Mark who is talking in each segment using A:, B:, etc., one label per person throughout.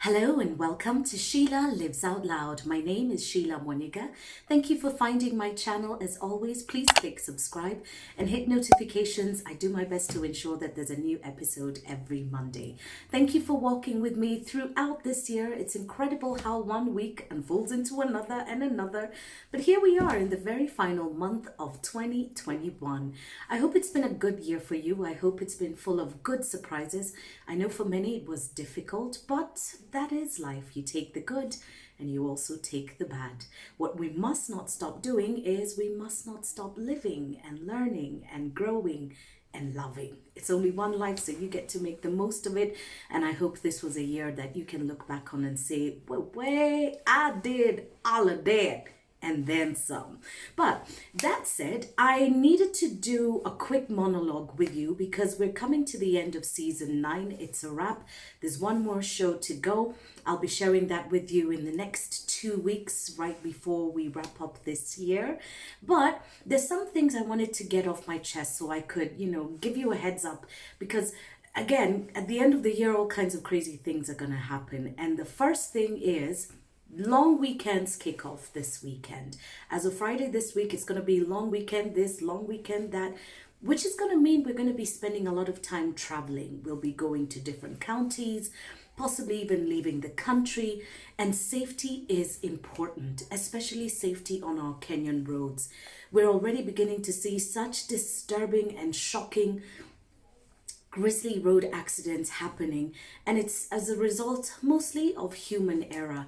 A: Hello and welcome to Sheila Lives Out Loud. My name is Sheila Moniga. Thank you for finding my channel. As always, please click subscribe and hit notifications. I do my best to ensure that there's a new episode every Monday. Thank you for walking with me throughout this year. It's incredible how one week unfolds into another and another. But here we are in the very final month of 2021. I hope it's been a good year for you. I hope it's been full of good surprises. I know for many it was difficult, but that is life. You take the good and you also take the bad. What we must not stop doing is we must not stop living and learning and growing and loving. It's only one life, so you get to make the most of it. And I hope this was a year that you can look back on and say, well, wait, I did all of that and then some. But that said, I needed to do a quick monologue with you because we're coming to the end of season 9. It's a wrap. There's one more show to go. I'll be sharing that with you in the next 2 weeks, right before we wrap up this year. But there's some things I wanted to get off my chest so I could, give you a heads up, because again, at the end of the year, all kinds of crazy things are going to happen. And the first thing is, long weekends kick off this weekend. As of Friday this week, it's going to be long weekend this, long weekend that, which is going to mean we're going to be spending a lot of time traveling. We'll be going to different counties, possibly even leaving the country. And safety is important, especially safety on our Kenyan roads. We're already beginning to see such disturbing and shocking grisly road accidents happening, and it's as a result mostly of human error.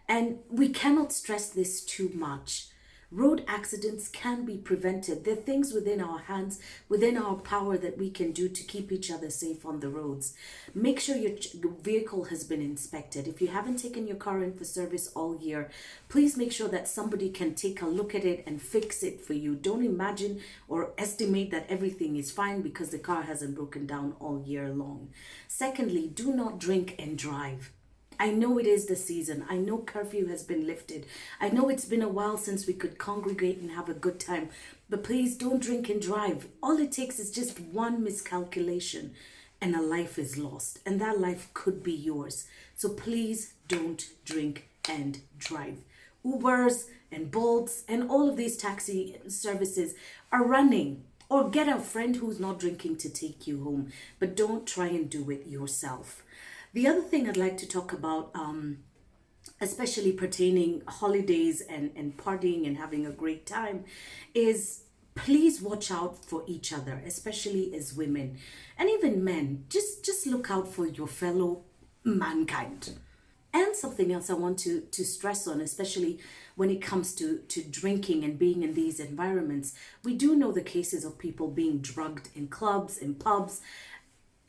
A: And we cannot stress this too much. Road accidents can be prevented. There are things within our hands, within our power that we can do to keep each other safe on the roads. Make sure your vehicle has been inspected. If you haven't taken your car in for service all year, please make sure that somebody can take a look at it and fix it for you. Don't imagine or estimate that everything is fine because the car hasn't broken down all year long. Secondly, do not drink and drive. I know it is the season. I know curfew has been lifted. I know it's been a while since we could congregate and have a good time. But please don't drink and drive. All it takes is just one miscalculation and a life is lost. And that life could be yours. So please don't drink and drive. Ubers and Bolts and all of these taxi services are running. Or get a friend who's not drinking to take you home. But don't try and do it yourself. The other thing I'd like to talk about, especially pertaining holidays and partying and having a great time, is please watch out for each other, especially as women and even men. Just look out for your fellow mankind. And something else I want to stress on, especially when it comes to drinking and being in these environments. We do know the cases of people being drugged in clubs, in pubs,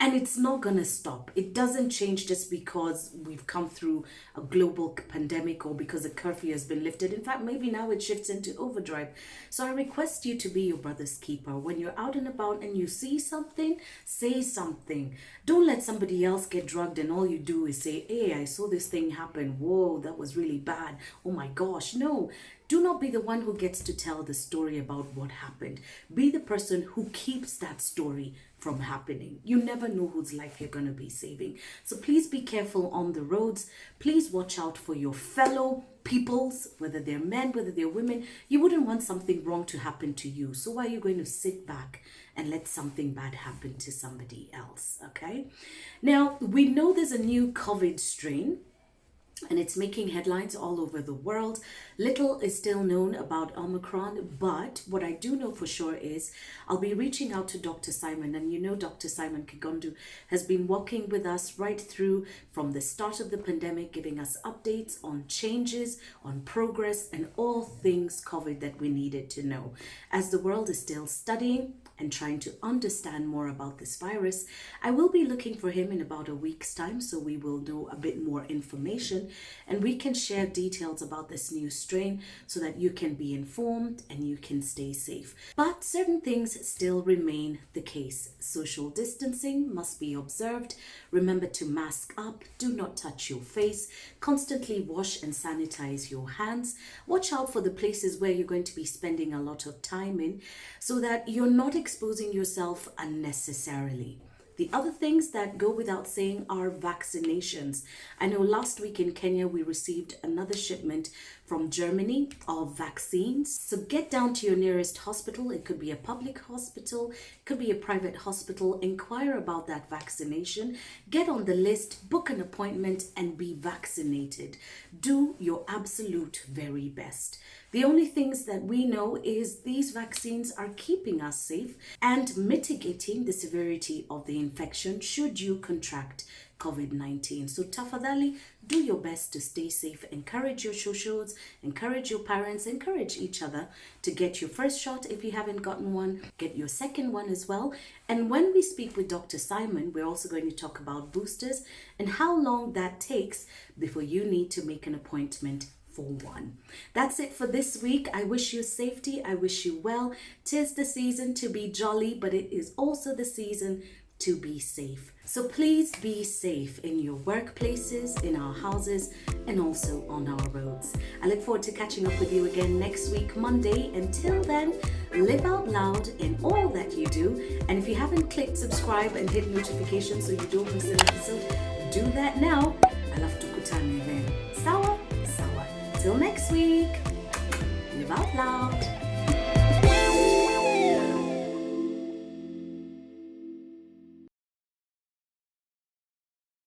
A: and it's not going to stop. It doesn't change just because we've come through a global pandemic or because the curfew has been lifted. In fact, maybe now it shifts into overdrive. So I request you to be your brother's keeper. When you're out and about and you see something, say something. Don't let somebody else get drugged and all you do is say, hey, I saw this thing happen. Whoa, that was really bad. Oh my gosh. No. Do not be the one who gets to tell the story about what happened. Be the person who keeps that story from happening. You never know whose life you're going to be saving. So please be careful on the roads. Please watch out for your fellow peoples, whether they're men, whether they're women. You wouldn't want something wrong to happen to you. So why are you going to sit back and let something bad happen to somebody else? Okay. Now, we know there's a new COVID strain, and it's making headlines all over the world. Little is still known about Omicron, but what I do know for sure is I'll be reaching out to Dr. Simon, and you know Dr. Simon Kigondu has been working with us right through from the start of the pandemic, giving us updates on changes, on progress, and all things COVID that we needed to know. As the world is still studying and trying to understand more about this virus, I will be looking for him in about a week's time, so we will know a bit more information and we can share details about this new strain so that you can be informed and you can stay safe. But certain things still remain the case. Social distancing must be observed. Remember to mask up, do not touch your face, constantly wash and sanitize your hands. Watch out for the places where you're going to be spending a lot of time in so that you're not exposing yourself unnecessarily. The other things that go without saying are vaccinations. I know last week in Kenya we received another shipment from Germany of vaccines. So get down to your nearest hospital. It could be a public hospital, it could be a private hospital. Inquire about that vaccination. Get on the list, book an appointment, and be vaccinated. Do your absolute very best. The only things that we know is these vaccines are keeping us safe and mitigating the severity of the infection should you contract COVID-19. So tafadhali, do your best to stay safe. Encourage your shoshos, encourage your parents, encourage each other to get your first shot if you haven't gotten one, get your second one as well. And when we speak with Dr. Simon, we're also going to talk about boosters and how long that takes before you need to make an appointment for one. That's it for this week. I wish you safety. I wish you well. 'Tis the season to be jolly, but it is also the season to be safe. So please be safe in your workplaces, in our houses, and also on our roads. I look forward to catching up with you again next week, Monday. Until then, live out loud in all that you do. And if you haven't clicked subscribe and hit notifications so you don't miss an episode, do that now. Alafu tukutane then. Sawa? Sawa. Till next week, live out loud.